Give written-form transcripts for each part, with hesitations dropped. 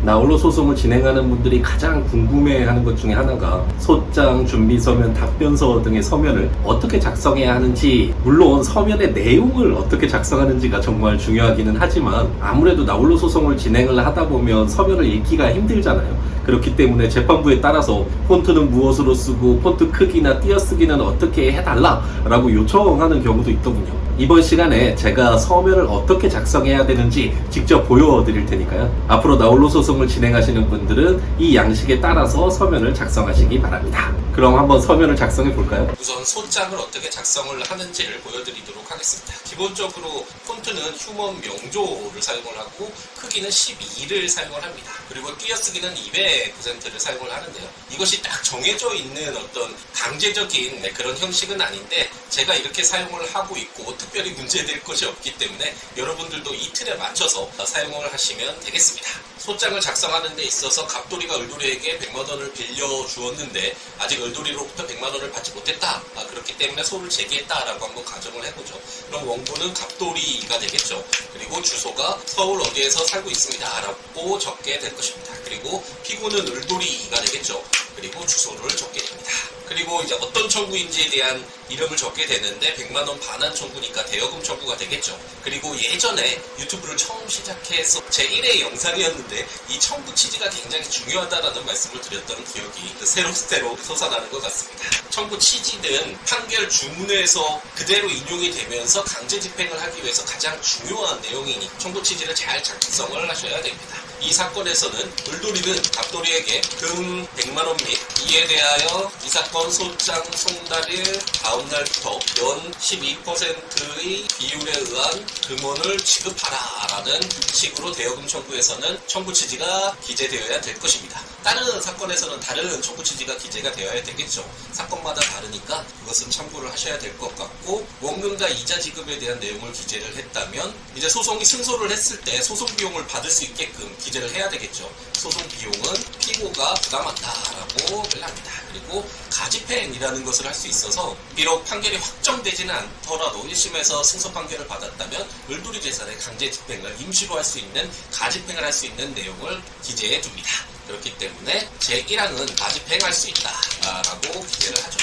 나홀로 소송을 진행하는 분들이 가장 궁금해하는 것 중에 하나가 소장, 준비서면, 답변서 등의 서면을 어떻게 작성해야 하는지, 물론 서면의 내용을 어떻게 작성하는지가 정말 중요하기는 하지만 아무래도 나홀로 소송을 진행을 하다 보면 서면을 읽기가 힘들잖아요. 그렇기 때문에 재판부에 따라서 폰트는 무엇으로 쓰고 폰트 크기나 띄어쓰기는 어떻게 해달라 라고 요청하는 경우도 있더군요. 이번 시간에 제가 서면을 어떻게 작성해야 되는지 직접 보여드릴 테니까요. 앞으로 나홀로 소송을 진행하시는 분들은 이 양식에 따라서 서면을 작성하시기 바랍니다. 그럼 한번 서면을 작성해 볼까요? 우선 소장을 어떻게 작성을 하는지를 보여드리도록 하겠습니다. 기본적으로 폰트는 휴먼 명조를 사용을 하고 크기는 12를 사용을 합니다. 그리고 띄어쓰기는 200%를 사용을 하는데요. 이것이 딱 정해져 있는 어떤 강제적인 그런 형식은 아닌데 제가 이렇게 사용을 하고 있고 특별히 문제될 것이 없기 때문에 여러분들도 이 틀에 맞춰서 사용을 하시면 되겠습니다. 소장을 작성하는 데 있어서 갑돌이가 을돌이에게 100만 원을 빌려주었는데 아직 을돌이로부터 100만 원을 받지 못했다. 그렇기 때문에 소를 제기했다라고 한번 가정을 해보죠. 그럼 원고는 갑돌이가 되겠죠. 그리고 주소가 서울 어디에서 살고 있습니다 라고 적게 될 것입니다. 그리고 피고는 을돌이가 되겠죠. 그리고 주소를 적게 됩니다. 그리고 이제 어떤 청구인지에 대한 이름을 적게 되는데 100만 원 반환 청구니까 대여금 청구가 되겠죠. 그리고 예전에 유튜브를 처음 시작해서 제1회 영상이었는데 이 청구 취지가 굉장히 중요하다라는 말씀을 드렸던 기억이 새록새록 솟아나는 것 같습니다. 청구 취지는 판결 주문에서 그대로 인용이 되면서 강제 집행을 하기 위해서 가장 중요한 내용이니 청구 취지를 잘 작성을 하셔야 됩니다. 이 사건에서는 을돌이는 갑돌이에게 금 100만원 및 이에 대하여 이 사건 소장 송달일 다음날부터 연 12%의 비율에 의한 금원을 지급하라 라는 식으로 대여금 청구에서는 청구 취지가 기재되어야 될 것입니다. 다른 사건에서는 다른 청구 취지가 기재가 되어야 되겠죠. 사건마다 다르니까 그것은 참고를 하셔야 될 것 같고, 원금과 이자 지급에 대한 내용을 기재를 했다면 이제 소송이 승소를 했을 때 소송 비용을 받을 수 있게끔 기재를 해야 되겠죠. 소송 비용은 피고가 부담한다라고 합니다. 그리고 가집행이라는 것을 할 수 있어서 비록 판결이 확정되지는 않더라도 1심에서 승소 판결을 받았다면 을돌이 재산의 강제 집행을 임시로 할 수 있는 가집행을 할 수 있는 내용을 기재해 줍니다. 그렇기 때문에 제1항은 가집행할 수 있다 라고 기재를 하죠.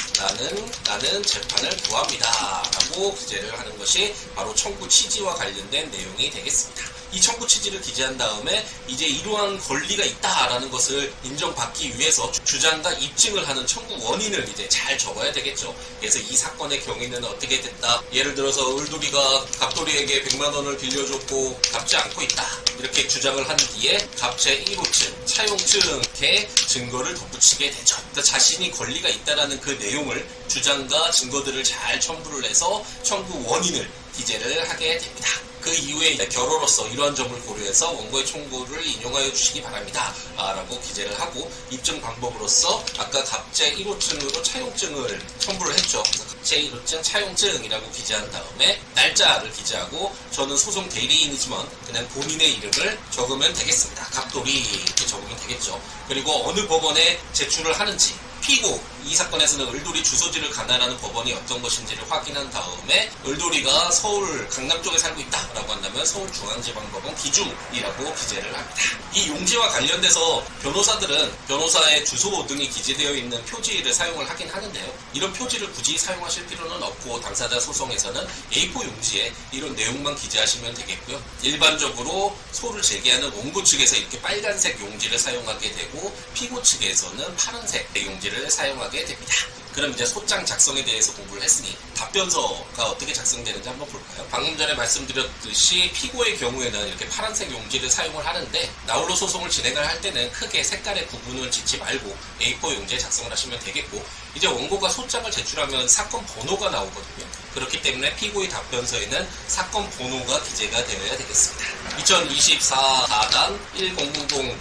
나는 재판을 구합니다 라고 기재를 하는 것이 바로 청구 취지와 관련된 내용이 되겠습니다. 이 청구 취지를 기재한 다음에 이제 이러한 권리가 있다라는 것을 인정받기 위해서 주장과 입증을 하는 청구 원인을 이제 잘 적어야 되겠죠. 그래서 이 사건의 경위는 어떻게 됐다. 예를 들어서 을돌이가 갑돌이에게 100만 원을 빌려줬고 갚지 않고 있다. 이렇게 주장을 한 뒤에 갑제 1호증, 차용증의 증거를 덧붙이게 되죠. 그러니까 자신이 권리가 있다라는 그 내용을 주장과 증거들을 잘 첨부를 해서 청구 원인을 기재를 하게 됩니다. 그 이후에 결호로서 이러한 점을 고려해서 원고의 청구를 인용하여 주시기 바랍니다 라고 기재를 하고, 입증 방법으로서 아까 갑제 1호증으로 차용증을 첨부를 했죠. 갑제 1호증 차용증이라고 기재한 다음에 날짜를 기재하고, 저는 소송 대리인이지만 그냥 본인의 이름을 적으면 되겠습니다. 갑돌이 이렇게 적으면 되겠죠. 그리고 어느 법원에 제출을 하는지, 피고, 이 사건에서는 을돌이 주소지를 관할하는 법원이 어떤 것인지를 확인한 다음에 을돌이가 서울 강남 쪽에 살고 있다라고 한다면 서울중앙지방법원 기중이라고 기재를 합니다. 이 용지와 관련돼서 변호사들은 변호사의 주소 등이 기재되어 있는 표지를 사용을 하긴 하는데요. 이런 표지를 굳이 사용하실 필요는 없고 당사자 소송에서는 A4 용지에 이런 내용만 기재하시면 되겠고요. 일반적으로 소를 제기하는 원고 측에서 이렇게 빨간색 용지를 사용하게 되고 피고 측에서는 파란색 용지를 사용하게 됩니다. 그럼 이제 소장 작성에 대해서 공부를 했으니 답변서가 어떻게 작성되는지 한번 볼까요? 방금 전에 말씀드렸듯이 피고의 경우에는 이렇게 파란색 용지를 사용을 하는데 나홀로 소송을 진행을 할 때는 크게 색깔의 구분을 짓지 말고 A4 용지에 작성을 하시면 되겠고, 이제 원고가 소장을 제출하면 사건 번호가 나오거든요. 그렇기 때문에 피고의 답변서에는 사건 번호가 기재가 되어야 되겠습니다. 2024 4단 100099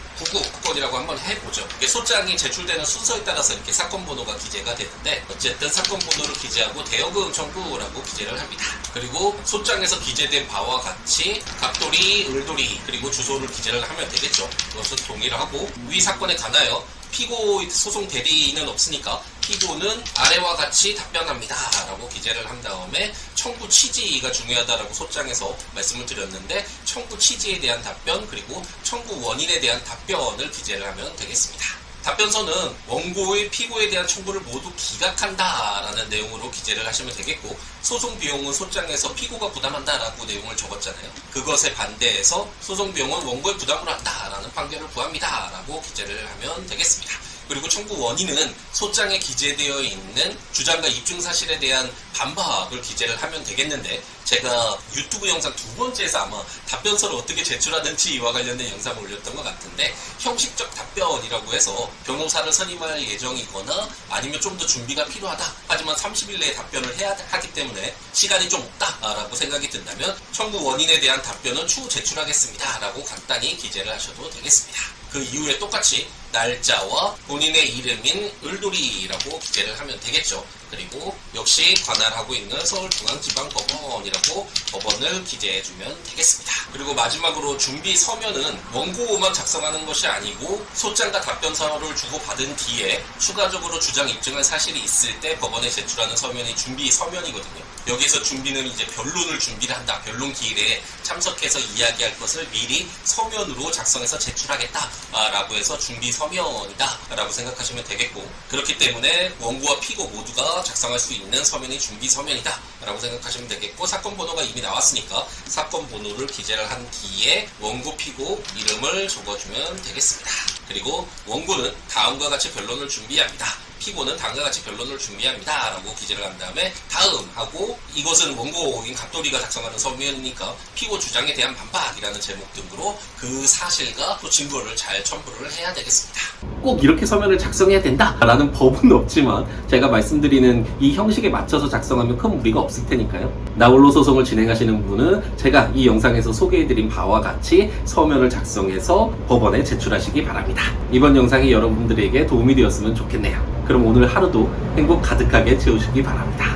사건이라고 한번 해보죠. 이게 소장이 제출되는 순서에 따라서 이렇게 사건 번호가 기재가 되는데, 어쨌든 사건 번호를 기재하고 대여금 청구라고 기재를 합니다. 그리고 소장에서 기재된 바와 같이 갑돌이, 을돌이, 그리고 주소를 기재를 하면 되겠죠. 그것은 동일하고 위 사건에 관하여 피고 소송 대리인은 없으니까 피고는 아래와 같이 답변합니다 라고 기재를 한 다음에 청구 취지가 중요하다라고 소장에서 말씀을 드렸는데 청구 취지에 대한 답변 그리고 청구 원인에 대한 답변을 기재를 하면 되겠습니다. 답변서는 원고의 피고에 대한 청구를 모두 기각한다라는 내용으로 기재를 하시면 되겠고 소송 비용은 소장에서 피고가 부담한다라고 내용을 적었잖아요. 그것에 반대해서 소송 비용은 원고의 부담으로 한다라는 판결을 구합니다라고 기재를 하면 되겠습니다. 그리고 청구 원인은 소장에 기재되어 있는 주장과 입증 사실에 대한 반박을 기재를 하면 되겠는데 제가 유튜브 영상 두 번째에서 아마 답변서를 어떻게 제출하는지와 관련된 영상을 올렸던 것 같은데 형식적 답변이라고 해서 변호사를 선임할 예정이거나 아니면 좀 더 준비가 필요하다 하지만 30일 내에 답변을 해야 하기 때문에 시간이 좀 없다라고 생각이 든다면 청구 원인에 대한 답변은 추후 제출하겠습니다 라고 간단히 기재를 하셔도 되겠습니다. 그 이후에 똑같이 날짜와 본인의 이름인 을돌이라고 기재를 하면 되겠죠. 그리고 역시 관할하고 있는 서울중앙지방법원이라고 법원을 기재해주면 되겠습니다. 그리고 마지막으로 준비 서면은 원고만 작성하는 것이 아니고 소장과 답변서를 주고받은 뒤에 추가적으로 주장 입증할 사실이 있을 때 법원에 제출하는 서면이 준비 서면이거든요. 여기서 준비는 이제 변론을 준비를 한다. 변론 기일에 참석해서 이야기할 것을 미리 서면으로 작성해서 제출하겠다라고 해서 준비 서면이다 라고 생각하시면 되겠고 그렇기 때문에 원고와 피고 모두가 작성할 수 있는 서면이 준비 서면이다 라고 생각하시면 되겠고 사건 번호가 이미 나왔으니까 사건 번호를 기재를 한 뒤에 원고 피고 이름을 적어주면 되겠습니다. 그리고 원고는 다음과 같이 변론을 준비합니다. 피고는 다음과 같이 변론을 준비합니다 라고 기재를 한 다음에 다음 하고 이것은 원고인 갑돌이가 작성하는 서면이니까 피고 주장에 대한 반박이라는 제목 등으로 그 사실과 또 증거를 잘 첨부를 해야 되겠습니다. 꼭 이렇게 서면을 작성해야 된다라는 법은 없지만 제가 말씀드리는 이 형식에 맞춰서 작성하면 큰 무리가 없을 테니까요. 나홀로 소송을 진행하시는 분은 제가 이 영상에서 소개해드린 바와 같이 서면을 작성해서 법원에 제출하시기 바랍니다. 이번 영상이 여러분들에게 도움이 되었으면 좋겠네요. 그럼 오늘 하루도 행복 가득하게 채우시기 바랍니다.